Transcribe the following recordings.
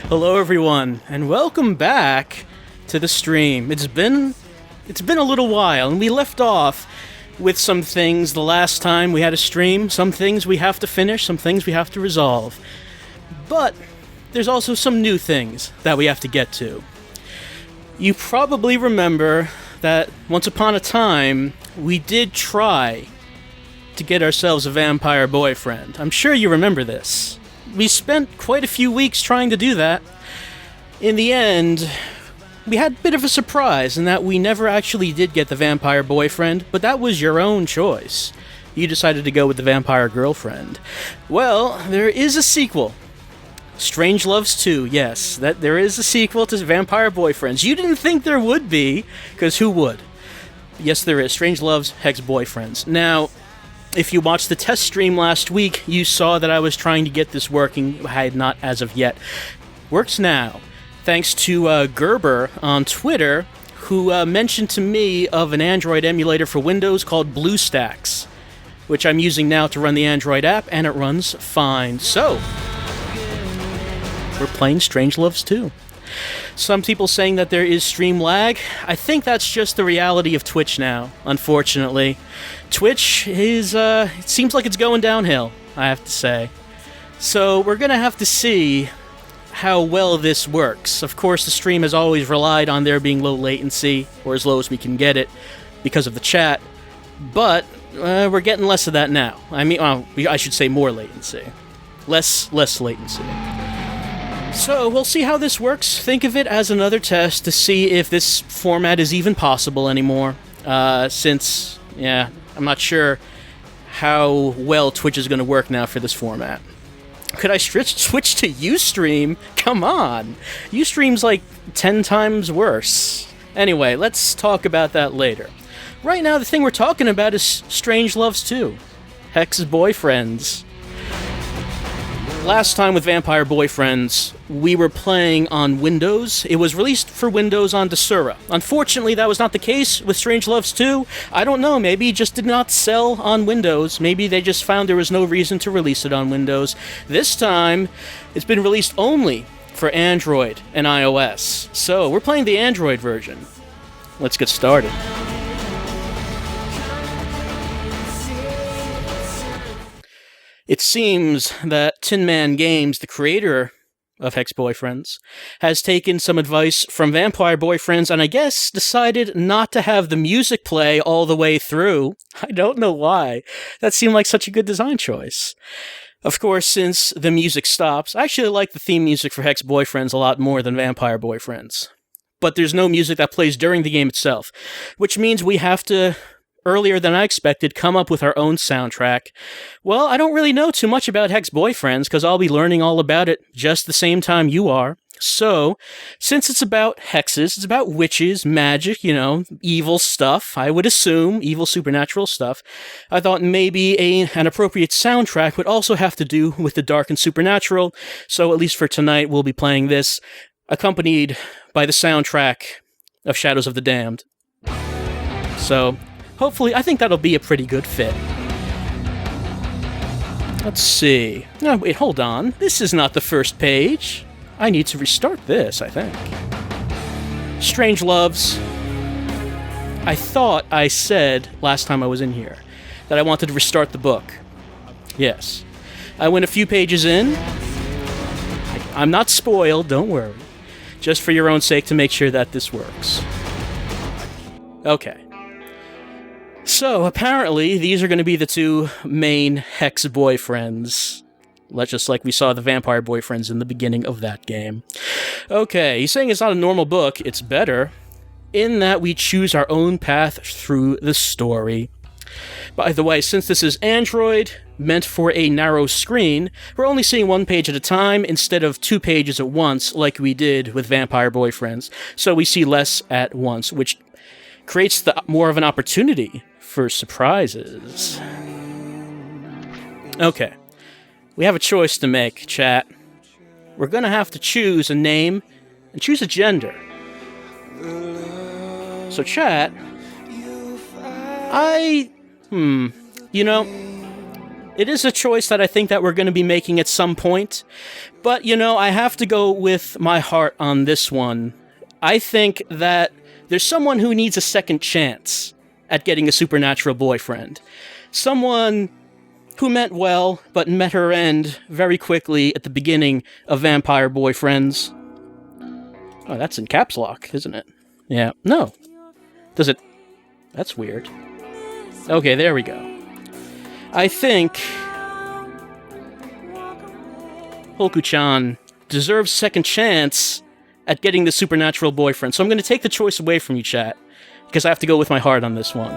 Hello everyone, and welcome back to the stream. It's been a little while, and we left off with some things the last time we had a stream. Some things we have to finish, some things we have to resolve. But there's also some new things that we have to get to. You probably remember that once upon a time, we did try to get ourselves a vampire boyfriend. I'm sure you remember this. We spent quite a few weeks trying to do that. In the end, we had a bit of a surprise in that we never actually did get the vampire boyfriend, but that was your own choice. You decided to go with the vampire girlfriend. Well, there is a sequel. Strange Loves 2, yes, that there is a sequel to Vampire Boyfriends. You didn't think there would be, because who would? Yes, there is. Strange Loves Hex Boyfriends. Now, if you watched the test stream last week, you saw that I was trying to get this working. I had not as of yet. Works now. Thanks to Gerber on Twitter, who mentioned to me of an Android emulator for Windows called BlueStacks, which I'm using now to run the Android app, and it runs fine. So, we're playing Strange Loves 2. Some people saying that there is stream lag. I think that's just the reality of Twitch now, unfortunately. Twitch is, it seems like it's going downhill, I have to say. So we're gonna have to see how well this works. Of course, the stream has always relied on there being low latency, or as low as we can get it, because of the chat. But we're getting less of that now. I mean, I should say more latency. Less latency. So, we'll see how this works. Think of it as another test to see if this format is even possible anymore. Since, I'm not sure how well Twitch is going to work now for this format. Could I switch to Ustream? Come on! Ustream's like 10 times worse. Anyway, let's talk about that later. Right now, the thing we're talking about is Strange Loves 2. Hex's Boyfriends. Last time with Vampire Boyfriends, we were playing on Windows. It was released for Windows on Desura. Unfortunately, that was not the case with Strange Loves 2. I don't know, maybe it just did not sell on Windows. Maybe they just found there was no reason to release it on Windows. This time, it's been released only for Android and iOS. So, we're playing the Android version. Let's get started. It seems that Tin Man Games, the creator of Hex Boyfriends, has taken some advice from Vampire Boyfriends and I guess decided not to have the music play all the way through. I don't know why. That seemed like such a good design choice. Of course, since the music stops, I actually like the theme music for Hex Boyfriends a lot more than Vampire Boyfriends. But there's no music that plays during the game itself, which means we have to, earlier than I expected, come up with our own soundtrack. Well, I don't really know too much about Hex Boyfriends, because I'll be learning all about it just the same time you are. So, since it's about hexes, it's about witches, magic, evil stuff, I would assume, evil supernatural stuff, I thought maybe an appropriate soundtrack would also have to do with the dark and supernatural, so at least for tonight we'll be playing this, accompanied by the soundtrack of Shadows of the Damned. So, hopefully, I think that'll be a pretty good fit. Let's see. No, wait, hold on. This is not the first page. I need to restart this, I think. Strange Loves. I thought I said last time I was in here that I wanted to restart the book. Yes. I went a few pages in. I'm not spoiled, don't worry. Just for your own sake to make sure that this works. Okay. So, apparently, these are going to be the two main Hex Boyfriends. Just like we saw the Vampire Boyfriends in the beginning of that game. Okay, he's saying it's not a normal book, it's better, in that we choose our own path through the story. By the way, since this is Android, meant for a narrow screen, we're only seeing one page at a time instead of 2 pages at once like we did with Vampire Boyfriends. So we see less at once, which creates more of an opportunity for surprises. Okay. We have a choice to make, chat. We're gonna have to choose a name and choose a gender. So, chat, It is a choice that I think that we're going to be making at some point. But, I have to go with my heart on this one. I think that there's someone who needs a second chance at getting a supernatural boyfriend. Someone who meant well, but met her end very quickly at the beginning of Vampire Boyfriends. Oh, that's in caps lock, isn't it? Yeah. No. Does it... That's weird. Okay, there we go. I think Hoku-chan deserves second chance at getting the supernatural boyfriend. So I'm going to take the choice away from you, chat, because I have to go with my heart on this one.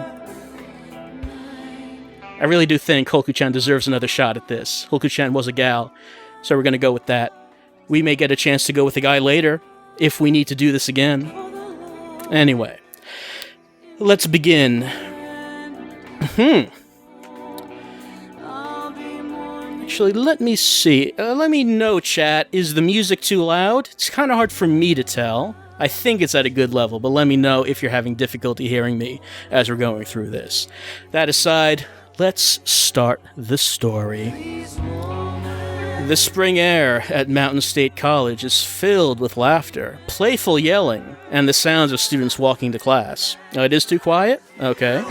I really do think Hoku-chan deserves another shot at this. Hoku-chan was a gal, so we're going to go with that. We may get a chance to go with a guy later, if we need to do this again. Anyway, let's begin. Actually, let me see. Let me know, chat. Is the music too loud? It's kind of hard for me to tell. I think it's at a good level, but let me know if you're having difficulty hearing me as we're going through this. That aside, let's start the story. The spring air at Mountain State College is filled with laughter, playful yelling, and the sounds of students walking to class. Oh, it is too quiet? Okay.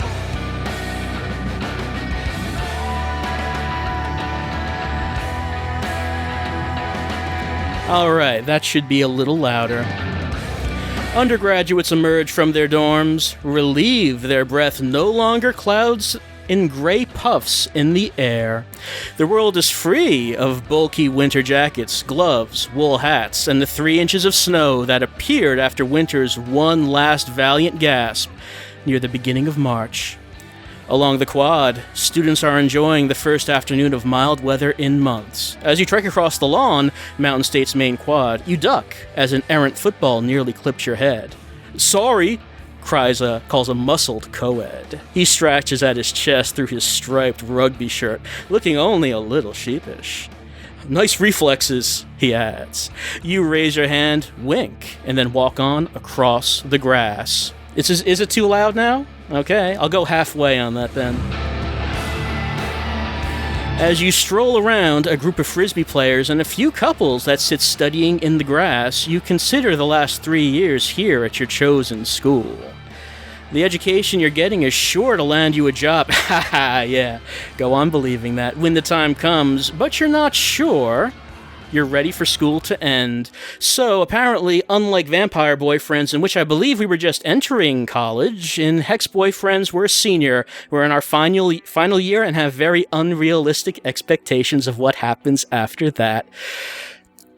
Alright, that should be a little louder. Undergraduates emerge from their dorms, relieved their breath no longer clouds in gray puffs in the air. The world is free of bulky winter jackets, gloves, wool hats, and the 3 inches of snow that appeared after winter's one last valiant gasp near the beginning of March. Along the quad, students are enjoying the first afternoon of mild weather in months. As you trek across the lawn, Mountain State's main quad, you duck as an errant football nearly clips your head. "Sorry!" calls a muscled co-ed. He scratches at his chest through his striped rugby shirt, looking only a little sheepish. "Nice reflexes," he adds. You raise your hand, wink, and then walk on across the grass. Is it too loud now? Okay, I'll go halfway on that then. As you stroll around a group of frisbee players and a few couples that sit studying in the grass, you consider the last 3 years here at your chosen school. The education you're getting is sure to land you a job. Haha, yeah, go on believing that when the time comes, but you're not sure. You're ready for school to end. So, apparently, unlike Vampire Boyfriends, in which I believe we were just entering college, in Hex Boyfriends, we're a senior. We're in our final year and have very unrealistic expectations of what happens after that.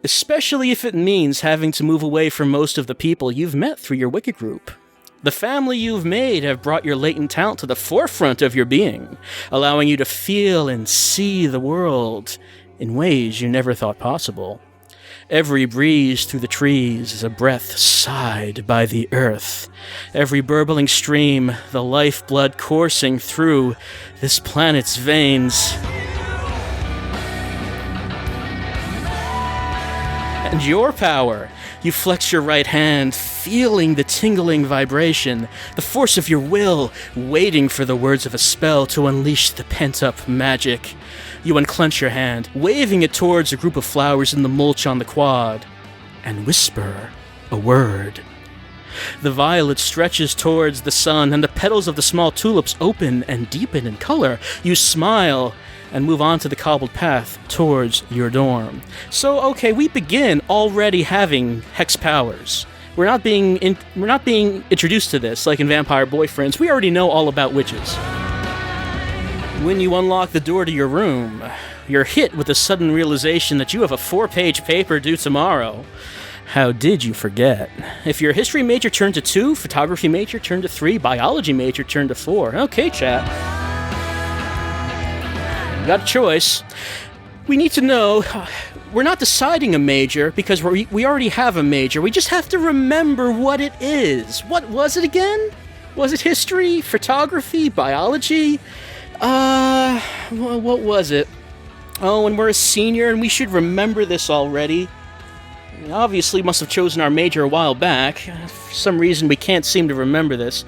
Especially if it means having to move away from most of the people you've met through your Wiki group. The family you've made have brought your latent talent to the forefront of your being, allowing you to feel and see the world in ways you never thought possible. Every breeze through the trees is a breath sighed by the earth. Every burbling stream, the lifeblood coursing through this planet's veins. And your power. You flex your right hand, feeling the tingling vibration, the force of your will, waiting for the words of a spell to unleash the pent-up magic. You unclench your hand, waving it towards a group of flowers in the mulch on the quad, and whisper a word. The violet stretches towards the sun, and the petals of the small tulips open and deepen in color. You smile and move on to the cobbled path towards your dorm. So, okay, we begin already having hex powers. We're not being introduced to this like in Vampire Boyfriends. We already know all about witches. When you unlock the door to your room, you're hit with the sudden realization that you have a 4-page paper due tomorrow. How did you forget? If you're a history major, turn to 2, photography major, turn to 3, biology major, turn to 4. Okay, chat. You got a choice. We need to know, we're not deciding a major because we already have a major. We just have to remember what it is. What was it again? Was it history, photography, biology? What was it? Oh, and we're a senior and we should remember this already. We obviously must have chosen our major a while back. For some reason we can't seem to remember this.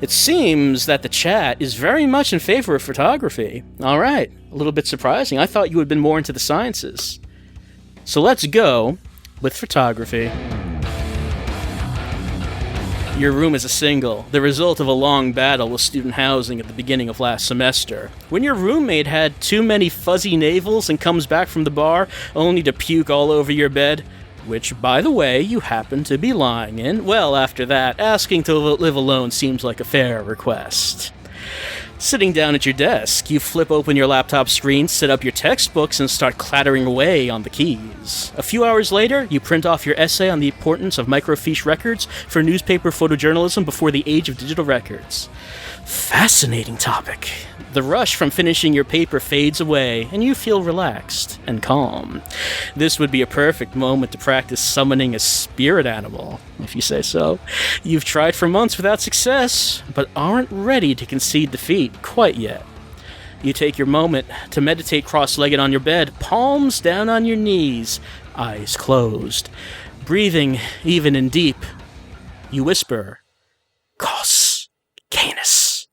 It seems that the chat is very much in favor of photography. All right, a little bit surprising. I thought you would have been more into the sciences. So let's go with photography. Your room is a single, the result of a long battle with student housing at the beginning of last semester. When your roommate had too many fuzzy navels and comes back from the bar only to puke all over your bed, which, by the way, you happen to be lying in, well, after that, asking to live alone seems like a fair request. Sitting down at your desk, you flip open your laptop screen, set up your textbooks, and start clattering away on the keys. A few hours later, you print off your essay on the importance of microfiche records for newspaper photojournalism before the age of digital records. Fascinating topic. The rush from finishing your paper fades away, and you feel relaxed and calm. This would be a perfect moment to practice summoning a spirit animal, if you say so. You've tried for months without success, but aren't ready to concede defeat quite yet. You take your moment to meditate cross-legged on your bed, palms down on your knees, eyes closed. Breathing even and deep, you whisper, Cos Canis.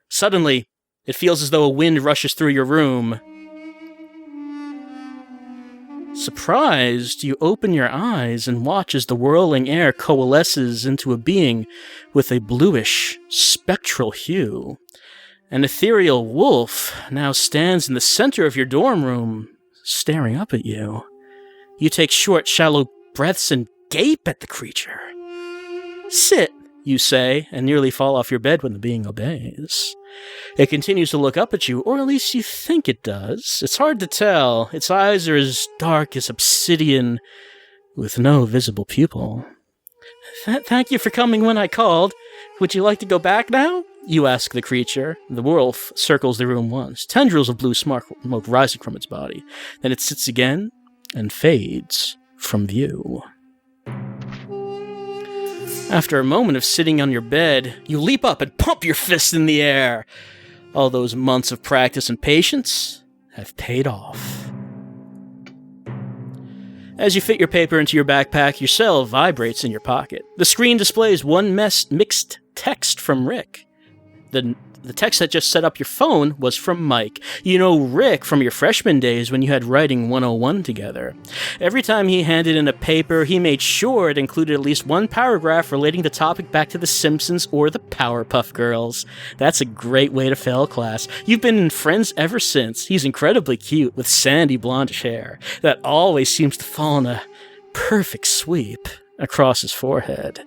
Suddenly, it feels as though a wind rushes through your room. Surprised, you open your eyes and watch as the whirling air coalesces into a being with a bluish, spectral hue. An ethereal wolf now stands in the center of your dorm room, staring up at you. You take short, shallow breaths and gape at the creature. Sit, you say, and nearly fall off your bed when the being obeys. It continues to look up at you, or at least you think it does. It's hard to tell. Its eyes are as dark as obsidian, with no visible pupil. Thank you for coming when I called. Would you like to go back now? You ask the creature. The wolf circles the room once, tendrils of blue smoke rising from its body. Then it sits again and fades from view. After a moment of sitting on your bed, you leap up and pump your fist in the air. All those months of practice and patience have paid off. As you fit your paper into your backpack, your cell vibrates in your pocket. The screen displays one mixed text from Rick. The text that just set up your phone was from Mike. You know Rick from your freshman days when you had Writing 101 together. Every time he handed in a paper, he made sure it included at least one paragraph relating the topic back to The Simpsons or the Powerpuff Girls. That's a great way to fail class. You've been friends ever since. He's incredibly cute with sandy blondish hair that always seems to fall in a perfect sweep across his forehead.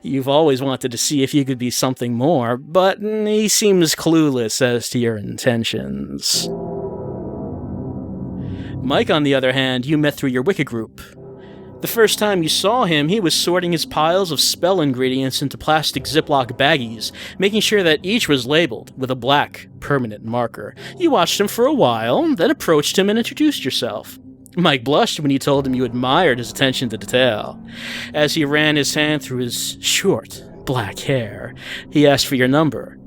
You've always wanted to see if you could be something more, but he seems clueless as to your intentions. Mike, on the other hand, you met through your Wicca group. The first time you saw him, he was sorting his piles of spell ingredients into plastic Ziploc baggies, making sure that each was labeled with a black, permanent marker. You watched him for a while, then approached him and introduced yourself. Mike blushed when you told him you admired his attention to detail. As he ran his hand through his short, black hair, he asked for your number,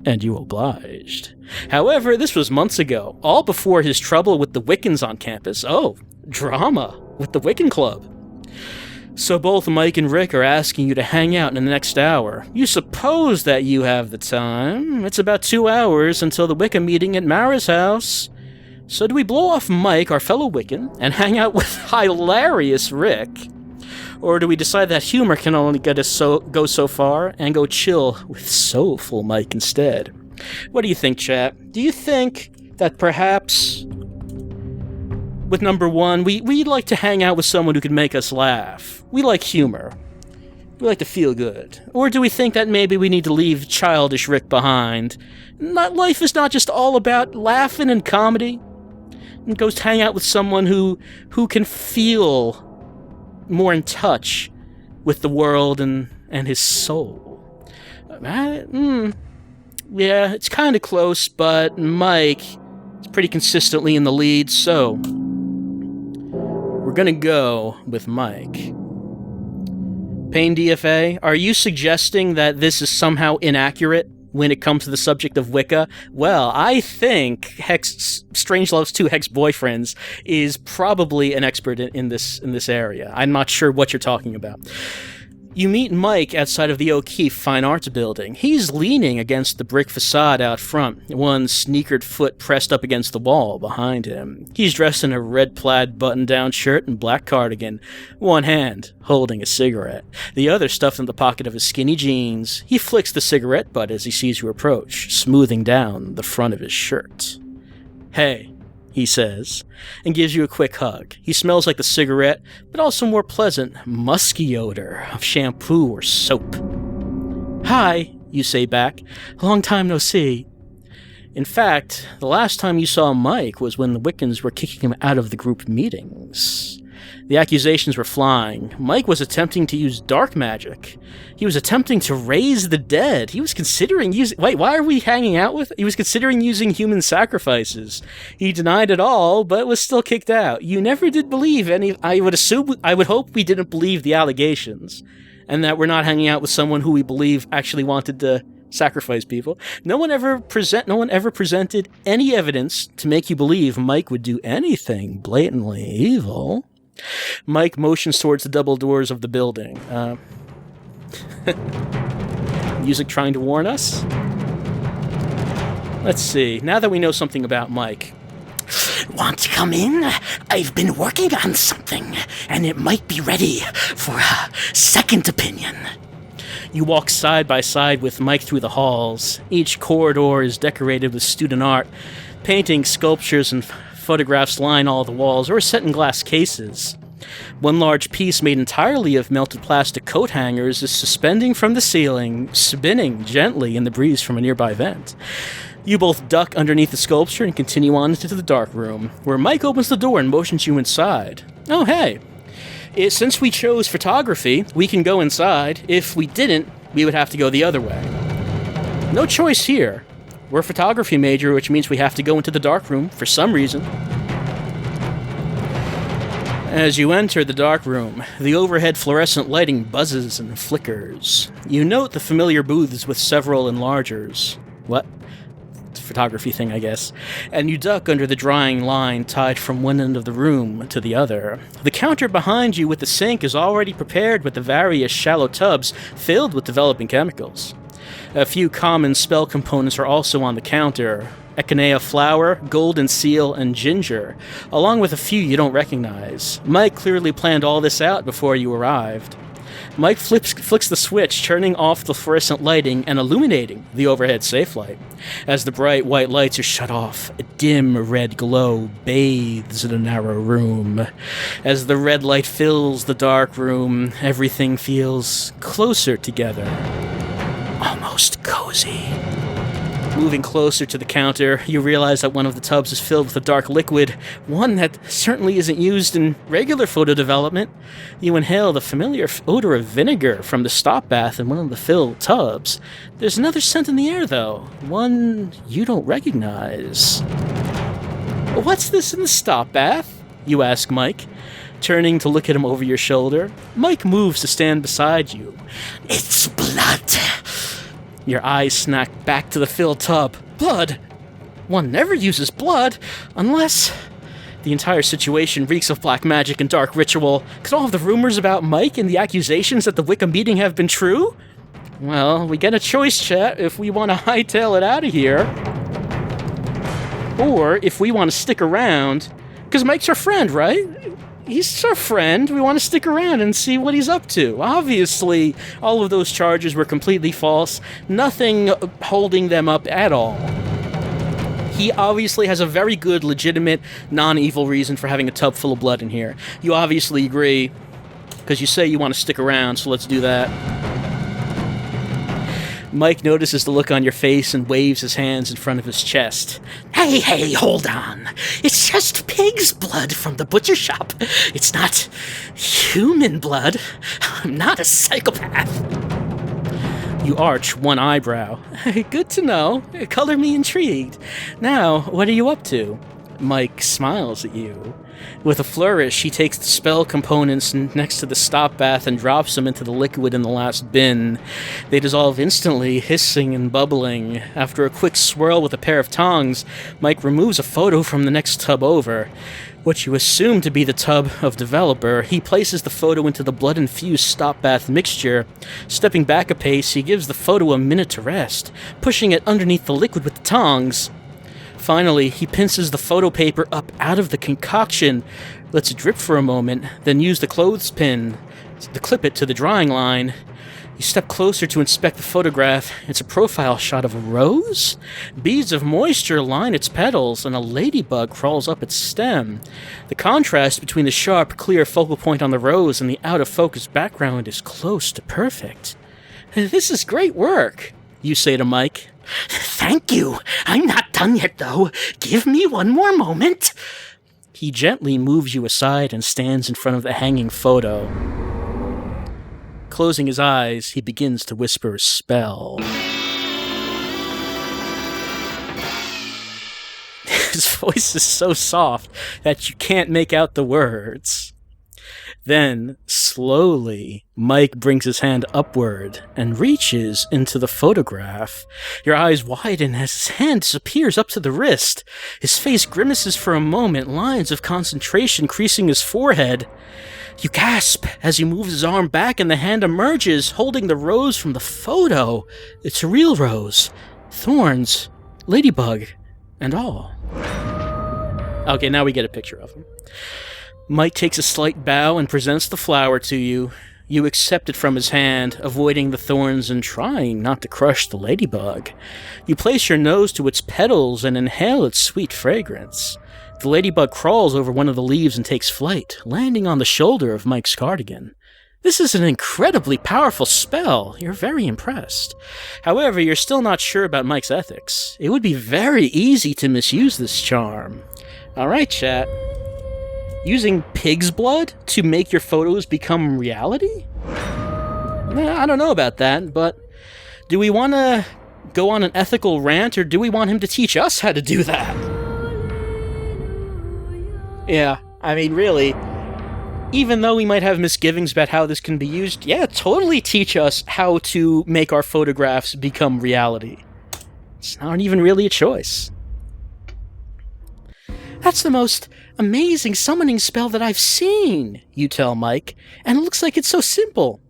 and you obliged. However, this was months ago, all before his trouble with the Wiccans on campus. Oh, drama with the Wiccan Club. So both Mike and Rick are asking you to hang out in the next hour. You suppose that you have the time. It's about 2 hours until the Wicca meeting at Mara's house. So do we blow off Mike, our fellow Wiccan, and hang out with hilarious Rick? Or do we decide that humor can only get us go so far and go chill with soulful Mike instead? What do you think, chat? Do you think that perhaps with number one, we'd like to hang out with someone who could make us laugh? We like humor. We like to feel good. Or do we think that maybe we need to leave childish Rick behind? Life is not just all about laughing and comedy. And go hang out with someone who can feel more in touch with the world and his soul. Yeah, it's kind of close, but Mike is pretty consistently in the lead, so we're gonna go with Mike. Payne DFA, are you suggesting that this is somehow inaccurate when it comes to the subject of Wicca? Well, I think Strangelove's 2 Hex-Boyfriends is probably an expert in this area. I'm not sure what you're talking about. You meet Mike outside of the O'Keefe Fine Arts Building. He's leaning against the brick facade out front, one sneakered foot pressed up against the wall behind him. He's dressed in a red plaid button-down shirt and black cardigan, one hand holding a cigarette, the other stuffed in the pocket of his skinny jeans. He flicks the cigarette butt as he sees you approach, smoothing down the front of his shirt. "Hey," he says, and gives you a quick hug. He smells like the cigarette, but also more pleasant, musky odor of shampoo or soap. "Hi," you say back. "Long time no see." In fact, the last time you saw Mike was when the Wiccans were kicking him out of the group meetings. The accusations were flying. Mike was attempting to use dark magic. He was attempting to raise the dead. He was considering using... Wait, why are we hanging out with... He was considering using human sacrifices. He denied it all, but was still kicked out. You never did believe any... I would hope we didn't believe the allegations, and that we're not hanging out with someone who we believe actually wanted to sacrifice people. No one ever presented any evidence to make you believe Mike would do anything blatantly evil. Mike motions towards the double doors of the building. Music trying to warn us? Let's see. Now that we know something about Mike. "Want to come in? I've been working on something, and it might be ready for a second opinion." You walk side by side with Mike through the halls. Each corridor is decorated with student art. Paintings, sculptures, and photographs line all the walls or are set in glass cases. One large piece made entirely of melted plastic coat hangers is suspending from the ceiling, spinning gently in the breeze from a nearby vent. You both duck underneath the sculpture and continue on into the dark room, where Mike opens the door and motions you inside. "Oh, hey. Since we chose photography, we can go inside. If we didn't, we would have to go the other way. No choice here. We're a photography major, which means we have to go into the dark room for some reason." As you enter the dark room, the overhead fluorescent lighting buzzes and flickers. You note the familiar booths with several enlargers. What? It's a photography thing, I guess. And you duck under the drying line tied from one end of the room to the other. The counter behind you with the sink is already prepared with the various shallow tubs filled with developing chemicals. A few common spell components are also on the counter. Echinacea flower, golden seal, and ginger, along with a few you don't recognize. Mike clearly planned all this out before you arrived. Mike flicks the switch, turning off the fluorescent lighting and illuminating the overhead safe light. As the bright white lights are shut off, a dim red glow bathes the narrow room. As the red light fills the dark room, everything feels closer together. Almost cozy. Moving closer to the counter, you realize that one of the tubs is filled with a dark liquid, one that certainly isn't used in regular photo development. You inhale the familiar odor of vinegar from the stop bath in one of the filled tubs. There's another scent in the air, though, one you don't recognize. "What's this in the stop bath?" you ask Mike, turning to look at him over your shoulder. Mike moves to stand beside you. "It's blood." Your eyes snack back to the filled tub. Blood? One never uses blood, unless... The entire situation reeks of black magic and dark ritual. Could all of the rumors about Mike and the accusations at the Wicca meeting have been true? Well, we get a choice, chat, if we want to hightail it out of here. Or if we want to stick around. Because Mike's our friend, right? He's our friend. We want to stick around and see what he's up to. Obviously, all of those charges were completely false. Nothing holding them up at all. He obviously has a very good, legitimate, non-evil reason for having a tub full of blood in here. You obviously agree, because you say you want to stick around, so let's do that. Mike notices the look on your face and waves his hands in front of his chest. Hey, hold on. It's just pig's blood from the butcher shop. It's not human blood. I'm not a psychopath. You arch one eyebrow. Good to know. Color me intrigued. Now, what are you up to? Mike smiles at you. With a flourish, he takes the spell components next to the stop bath and drops them into the liquid in the last bin. They dissolve instantly, hissing and bubbling. After a quick swirl with a pair of tongs, Mike removes a photo from the next tub over. What you assume to be the tub of Developer, he places the photo into the blood-infused stop bath mixture. Stepping back a pace, he gives the photo a minute to rest, pushing it underneath the liquid with the tongs. Finally, he pinces the photo paper up out of the concoction, lets it drip for a moment, then use the clothespin to clip it to the drying line. You step closer to inspect the photograph. It's a profile shot of a rose. Beads of moisture line its petals, and a ladybug crawls up its stem. The contrast between the sharp, clear focal point on the rose and the out-of-focus background is close to perfect. "This is great work," you say to Mike. Thank you. I'm not done yet, though. Give me one more moment. He gently moves you aside and stands in front of the hanging photo. Closing his eyes, he begins to whisper a spell. His voice is so soft that you can't make out the words. Then, slowly, Mike brings his hand upward and reaches into the photograph. Your eyes widen as his hand disappears up to the wrist. His face grimaces for a moment, lines of concentration creasing his forehead. You gasp as he moves his arm back and the hand emerges, holding the rose from the photo. It's a real rose. Thorns, ladybug, and all. Okay, now we get a picture of him. Mike takes a slight bow and presents the flower to you. You accept it from his hand, avoiding the thorns and trying not to crush the ladybug. You place your nose to its petals and inhale its sweet fragrance. The ladybug crawls over one of the leaves and takes flight, landing on the shoulder of Mike's cardigan. This is an incredibly powerful spell. You're very impressed. However, you're still not sure about Mike's ethics. It would be very easy to misuse this charm. Alright, chat. Using pig's blood to make your photos become reality? I don't know about that, but do we want to go on an ethical rant, or do we want him to teach us how to do that? Yeah, I mean, really, even though we might have misgivings about how this can be used, yeah, totally teach us how to make our photographs become reality. It's not even really a choice. That's the most amazing summoning spell that I've seen, you tell Mike, and it looks like it's so simple.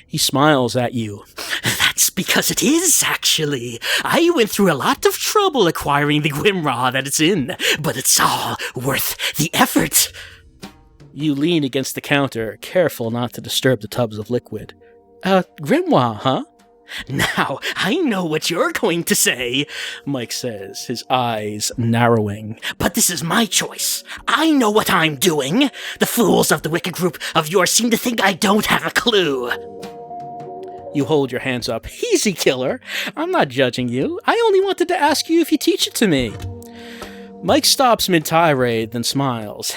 He smiles at you. That's because it is, actually. I went through a lot of trouble acquiring the grimoire that it's in, but it's all worth the effort. You lean against the counter, careful not to disturb the tubs of liquid. Grimoire, huh? Now, I know what you're going to say, Mike says, his eyes narrowing. But this is my choice. I know what I'm doing. The fools of the wicked group of yours seem to think I don't have a clue. You hold your hands up. Easy, killer. I'm not judging you. I only wanted to ask you if you teach it to me. Mike stops mid-tirade, then smiles.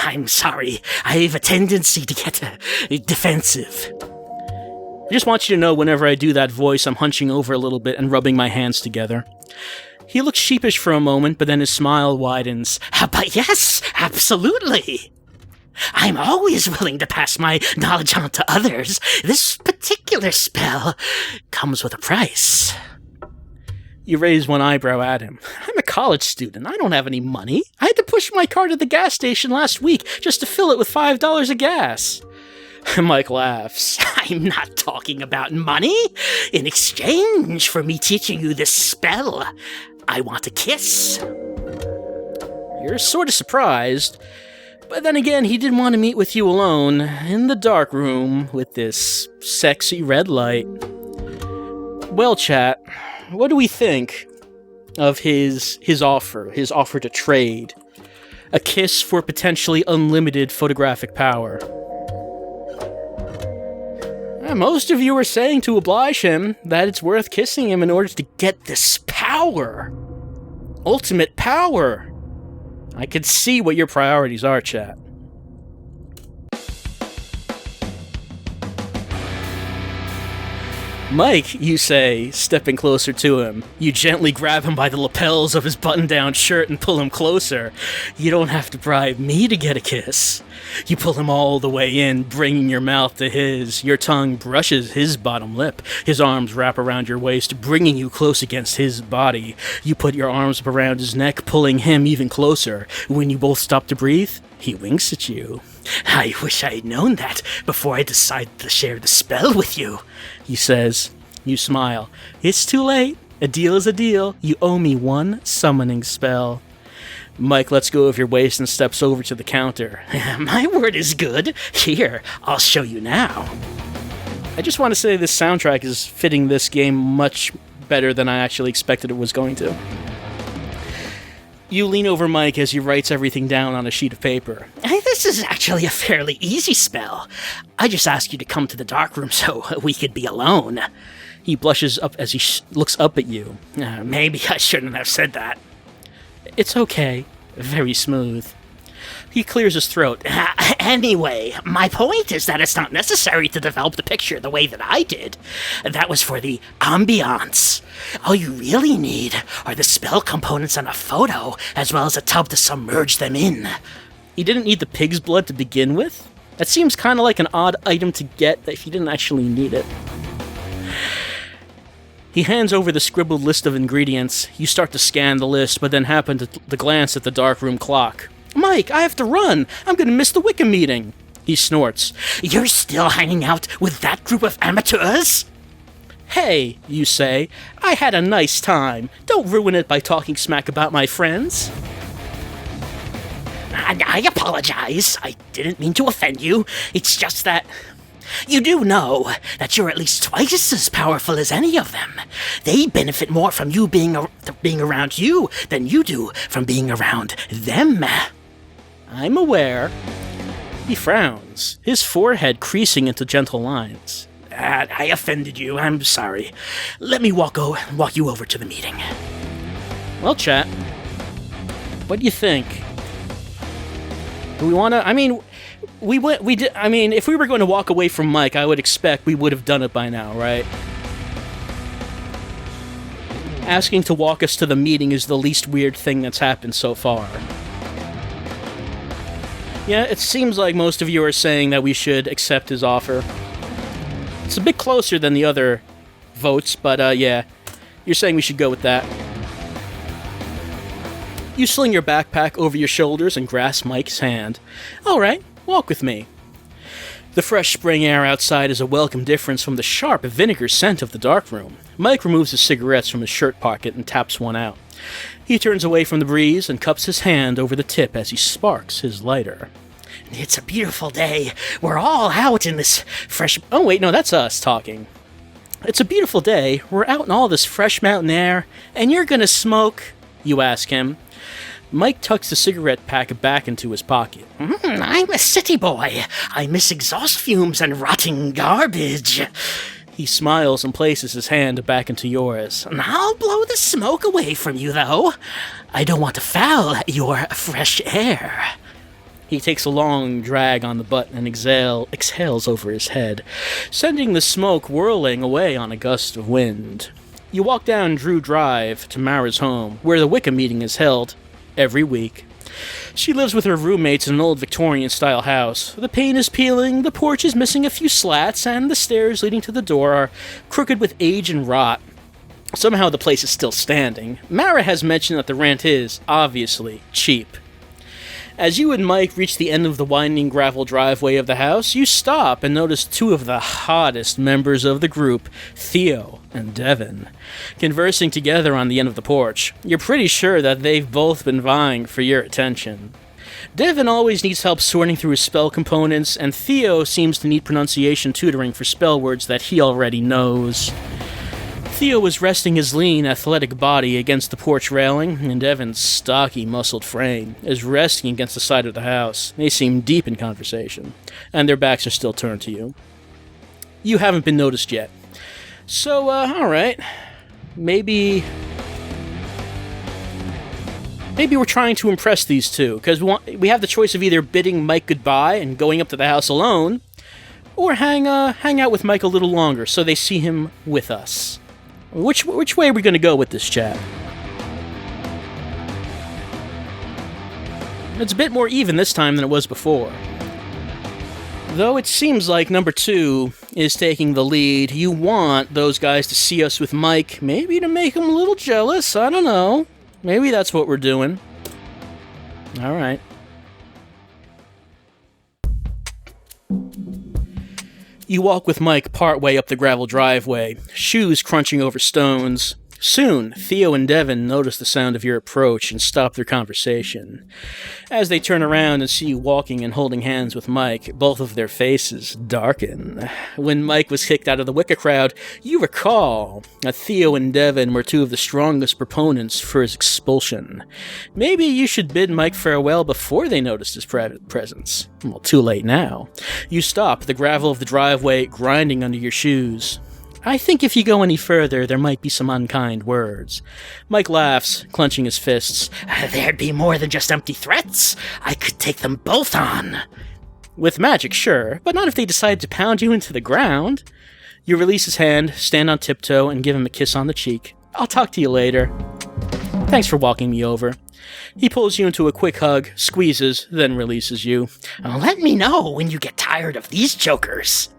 I'm sorry. I have a tendency to get defensive. I just want you to know whenever I do that voice, I'm hunching over a little bit and rubbing my hands together. He looks sheepish for a moment, but then his smile widens. But yes, absolutely. I'm always willing to pass my knowledge on to others. This particular spell comes with a price. You raise one eyebrow at him. I'm a college student. I don't have any money. I had to push my car to the gas station last week just to fill it with $5 of gas. Mike laughs. I'm not talking about money. In exchange for me teaching you this spell, I want a kiss. You're sort of surprised, but then again, he didn't want to meet with you alone in the dark room with this sexy red light. Well, chat, what do we think of his offer to trade? A kiss for potentially unlimited photographic power. Most of you are saying to oblige him that it's worth kissing him in order to get this power. Ultimate power. I can see what your priorities are, chat. Mike, you say, stepping closer to him. You gently grab him by the lapels of his button-down shirt and pull him closer. You don't have to bribe me to get a kiss. You pull him all the way in, bringing your mouth to his. Your tongue brushes his bottom lip. His arms wrap around your waist, bringing you close against his body. You put your arms up around his neck, pulling him even closer. When you both stop to breathe, he winks at you. I wish I had known that before I decided to share the spell with you, he says. You smile. It's too late. A deal is a deal. You owe me one summoning spell. Mike lets go of your waist and steps over to the counter. My word is good. Here, I'll show you now. I just want to say this soundtrack is fitting this game much better than I actually expected it was going to. You lean over Mike as he writes everything down on a sheet of paper. Hey, this is actually a fairly easy spell. I just asked you to come to the darkroom so we could be alone. He blushes up as he looks up at you. Maybe I shouldn't have said that. It's okay. Very smooth. He clears his throat. Anyway, my point is that it's not necessary to develop the picture the way that I did. That was for the ambiance. All you really need are the spell components on a photo, as well as a tub to submerge them in. You didn't need the pig's blood to begin with? That seems kind of like an odd item to get if you didn't actually need it. He hands over the scribbled list of ingredients. You start to scan the list, but then happen to glance at the darkroom clock. Mike, I have to run. I'm going to miss the Wicca meeting. He snorts. You're still hanging out with that group of amateurs? Hey, you say. I had a nice time. Don't ruin it by talking smack about my friends. I apologize. I didn't mean to offend you. It's just that you do know that you're at least twice as powerful as any of them. They benefit more from you being around you than you do from being around them. I'm aware. He frowns, his forehead creasing into gentle lines. I offended you. I'm sorry. Let me walk you over to the meeting. Well, chat, what do you think? Do we want to? I mean, we did. I mean, if we were going to walk away from Mike, I would expect we would have done it by now, right? Asking to walk us to the meeting is the least weird thing that's happened so far. Yeah, it seems like most of you are saying that we should accept his offer. It's a bit closer than the other votes, but yeah, you're saying we should go with that. You sling your backpack over your shoulders and grasp Mike's hand. All right, walk with me. The fresh spring air outside is a welcome difference from the sharp vinegar scent of the darkroom. Mike removes his cigarettes from his shirt pocket and taps one out. He turns away from the breeze and cups his hand over the tip as he sparks his lighter. It's a beautiful day. We're all out in this fresh... Oh, wait, no, that's us talking. It's a beautiful day. We're out in all this fresh mountain air, and you're gonna smoke? You ask him. Mike tucks the cigarette pack back into his pocket. I'm a city boy. I miss exhaust fumes and rotting garbage. He smiles and places his hand back into yours. I'll blow the smoke away from you, though. I don't want to foul your fresh air. He takes a long drag on the butt and exhales over his head, sending the smoke whirling away on a gust of wind. You walk down Drew Drive to Mara's home, where the Wicca meeting is held every week. She lives with her roommates in an old Victorian-style house. The paint is peeling, the porch is missing a few slats, and the stairs leading to the door are crooked with age and rot. Somehow the place is still standing. Mara has mentioned that the rent is, obviously, cheap. As you and Mike reach the end of the winding gravel driveway of the house, you stop and notice two of the hottest members of the group, Theo and Devin, conversing together on the end of the porch. You're pretty sure that they've both been vying for your attention. Devin always needs help sorting through his spell components, and Theo seems to need pronunciation tutoring for spell words that he already knows. Theo was resting his lean, athletic body against the porch railing, and Devin's stocky, muscled frame is resting against the side of the house. They seem deep in conversation, and their backs are still turned to you. You haven't been noticed yet. So, alright. Maybe we're trying to impress these two, because we have the choice of either bidding Mike goodbye and going up to the house alone, or hang out with Mike a little longer so they see him with us. Which way are we going to go with this chat? It's a bit more even this time than it was before. Though it seems like number 2 is taking the lead. You want those guys to see us with Mike, maybe to make them a little jealous. I don't know. Maybe that's what we're doing. All right. You walk with Mike partway up the gravel driveway, shoes crunching over stones. Soon, Theo and Devin notice the sound of your approach and stop their conversation. As they turn around and see you walking and holding hands with Mike, both of their faces darken. When Mike was kicked out of the Wicca crowd, you recall that Theo and Devin were 2 of the strongest proponents for his expulsion. Maybe you should bid Mike farewell before they noticed his presence. Well, too late now. You stop, the gravel of the driveway grinding under your shoes. I think if you go any further, there might be some unkind words. Mike laughs, clenching his fists. There'd be more than just empty threats. I could take them both on. With magic, sure, but not if they decide to pound you into the ground. You release his hand, stand on tiptoe, and give him a kiss on the cheek. I'll talk to you later. Thanks for walking me over. He pulls you into a quick hug, squeezes, then releases you. Let me know when you get tired of these jokers.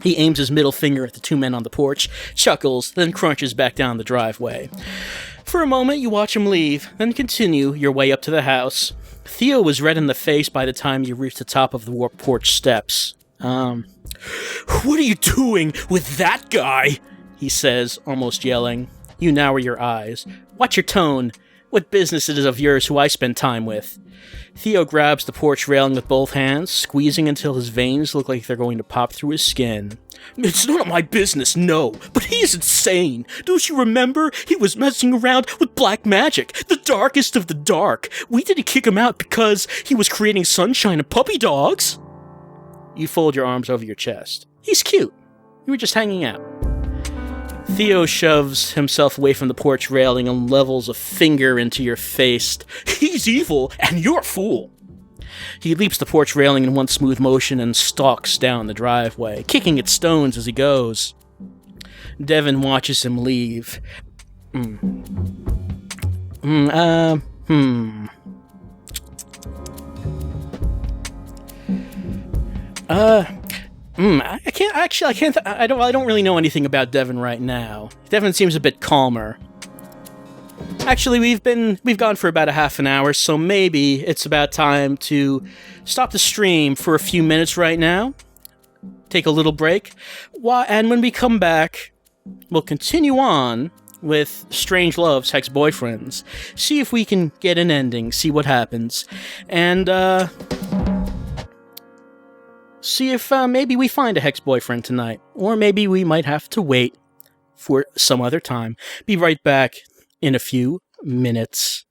He aims his middle finger at the 2 men on the porch, chuckles, then crunches back down the driveway. For a moment, you watch him leave, then continue your way up to the house. Theo was red in the face by the time you reached the top of the warped porch steps. What are you doing with that guy? He says, almost yelling. You narrow your eyes. Watch your tone. What business it is of yours who I spend time with? Theo grabs the porch railing with both hands, squeezing until his veins look like they're going to pop through his skin. It's none of my business, no, but he is insane. Don't you remember? He was messing around with black magic, the darkest of the dark. We didn't kick him out because he was creating sunshine and puppy dogs. You fold your arms over your chest. He's cute. You were just hanging out. Theo shoves himself away from the porch railing and levels a finger into your face. He's evil, and you're a fool. He leaps the porch railing in one smooth motion and stalks down the driveway, kicking at stones as he goes. Devin watches him leave. I don't really know anything about Devin right now. Devin seems a bit calmer. Actually, we've gone for about a half an hour, so maybe it's about time to stop the stream for a few minutes right now. Take a little break. And when we come back, we'll continue on with Strange Love's Hex-Boyfriends. See if we can get an ending, see what happens. And, see if maybe we find a Hex-Boyfriend tonight. Or maybe we might have to wait for some other time. Be right back in a few minutes.